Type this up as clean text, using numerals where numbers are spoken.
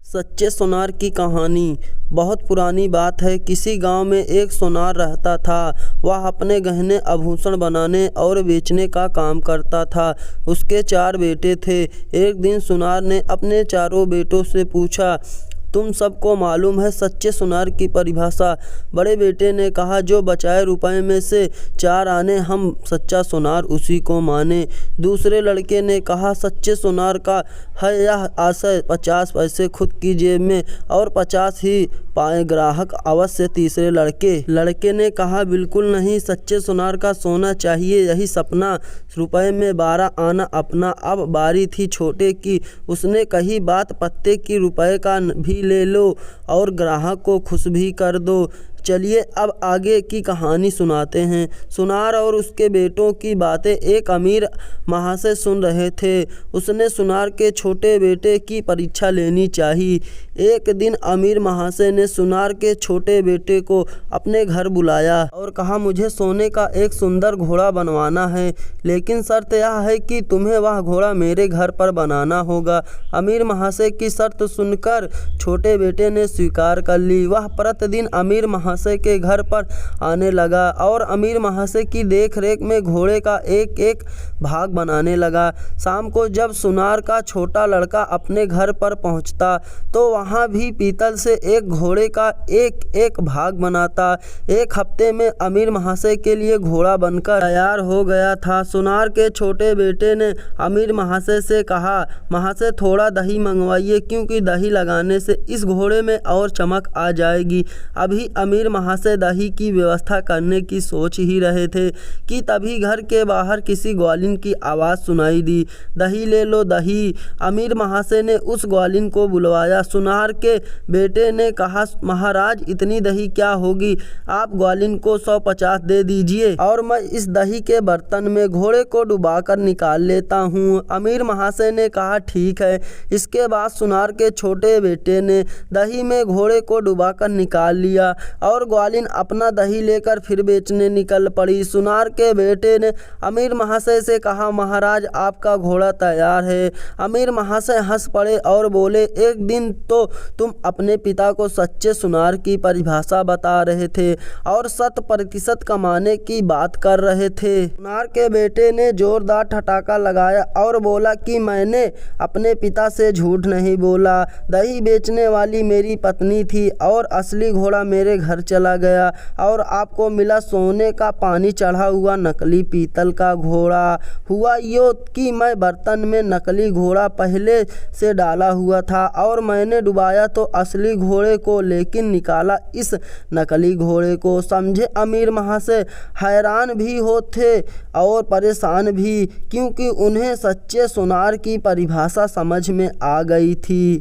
सच्चे सोनार की कहानी। बहुत पुरानी बात है। किसी गांव में एक सोनार रहता था। वह अपने गहने आभूषण बनाने और बेचने का काम करता था। उसके 4 बेटे थे। एक दिन सोनार ने अपने चारों बेटों से पूछा, तुम सबको मालूम है सच्चे सोनार की परिभाषा? बड़े बेटे ने कहा, जो बचाए रुपए में से 4 आने हम सच्चा सोनार उसी को माने। दूसरे लड़के ने कहा, सच्चे सोनार का है यह आशय 50 पैसे खुद की जेब में और 50 ही पाए ग्राहक अवश्य। तीसरे लड़के ने कहा, बिल्कुल नहीं, सच्चे सोनार का सोना चाहिए यही सपना। रुपए में 12 आना अपना। अब बारी थी छोटे की। उसने कही बात पत्ते की, रुपए का भी ले लो और ग्राहक को खुश भी कर दो। चलिए अब आगे की कहानी सुनाते हैं। सोनार और उसके बेटों की बातें एक अमीर महाशय सुन रहे थे। उसने सोनार के छोटे बेटे की परीक्षा लेनी चाहिए। एक दिन अमीर महाशय ने सोनार के छोटे बेटे को अपने घर बुलाया और कहा, मुझे सोने का एक सुंदर घोड़ा बनवाना है, लेकिन शर्त यह है कि तुम्हें वह घोड़ा मेरे घर पर बनाना होगा। अमीर महाशय की शर्त सुनकर छोटे बेटे ने स्वीकार कर ली। वह प्रतिदिन अमीर महाशय के घर पर आने लगा और अमीर महाशय की देखरेख में घोड़े का एक एक भाग बनाने लगा। शाम को जब सोनार का छोटा लड़का अपने घर पर पहुंचता तो वहां भी पीतल से एक घोड़े का एक एक भाग बनाता। एक हफ्ते में अमीर महाशय के लिए घोड़ा बनकर तैयार हो गया था। सोनार के छोटे बेटे ने अमीर महाशय से कहा, महाशय थोड़ा दही मंगवाइए, क्योंकि दही लगाने से इस घोड़े में और चमक आ जाएगी। अभी अमीर महाशय दही की व्यवस्था करने की सोच ही रहे थे कि तभी घर के बाहर किसी ग्वालिन की आवाज़ सुनाई दी, दही ले लो दही। अमीर महाशय ने उस ग्वालिन को बुलवाया। सोनार के बेटे ने कहा, महाराज इतनी दही क्या होगी, आप ग्वालिन को 150 दे दीजिए और मैं इस दही के बर्तन में घोड़े को डुबाकर निकाल लेता हूँ। अमीर महाशय ने कहा, ठीक है। इसके बाद सोनार के छोटे बेटे ने दही में घोड़े को डुबाकर निकाल लिया और ग्वालिन अपना दही लेकर फिर बेचने निकल पड़ी। सोनार के बेटे ने अमीर महाशय से कहा, महाराज आपका घोड़ा तैयार है। अमीर महाशय हंस पड़े और बोले, एक दिन तो तुम अपने पिता को सच्चे सोनार की परिभाषा बता रहे थे और 100% कमाने की बात कर रहे थे। सोनार के बेटे ने जोरदार ठठाका लगाया और बोला कि मैंने अपने पिता से झूठ नहीं बोला। दही बेचने वाली मेरी पत्नी थी और असली घोड़ा मेरे घर चला गया और आपको मिला सोने का पानी चढ़ा हुआ नकली पीतल का घोड़ा। हुआ यो कि मैं बर्तन में नकली घोड़ा पहले से डाला हुआ था और मैंने डुबाया तो असली घोड़े को, लेकिन निकाला इस नकली घोड़े को। समझे अमीर महाशय हैरान भी होते और परेशान भी, क्योंकि उन्हें सच्चे सोनार की परिभाषा समझ में आ गई थी।